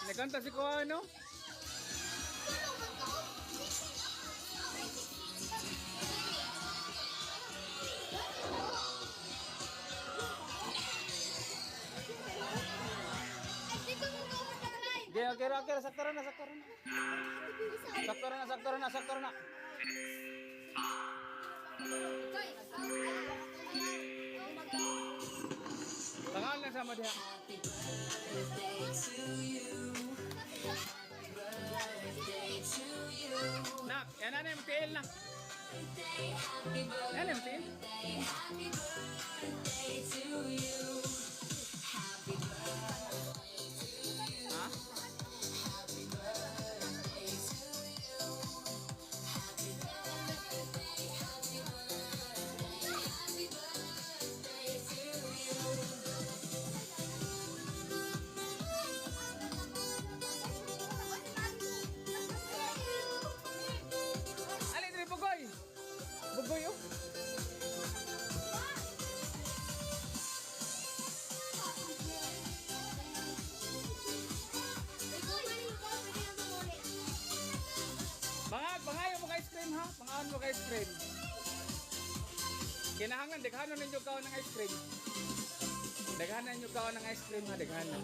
Nagkanta si Kuya, no? Okay, sakto na. Sakto na. Tangan lang sama dia. Nak, yan na yung tiil na. Yan yung tiil. Ha? Alin diri bugoy. Bugoy oh. Bangayo mo ka ice cream ha? Bangayon mo ka ice cream. Kinahangan, deghanon ninyo kaon ng ice cream. Deghanon ninyo kaon ng ice cream ha, deghanon.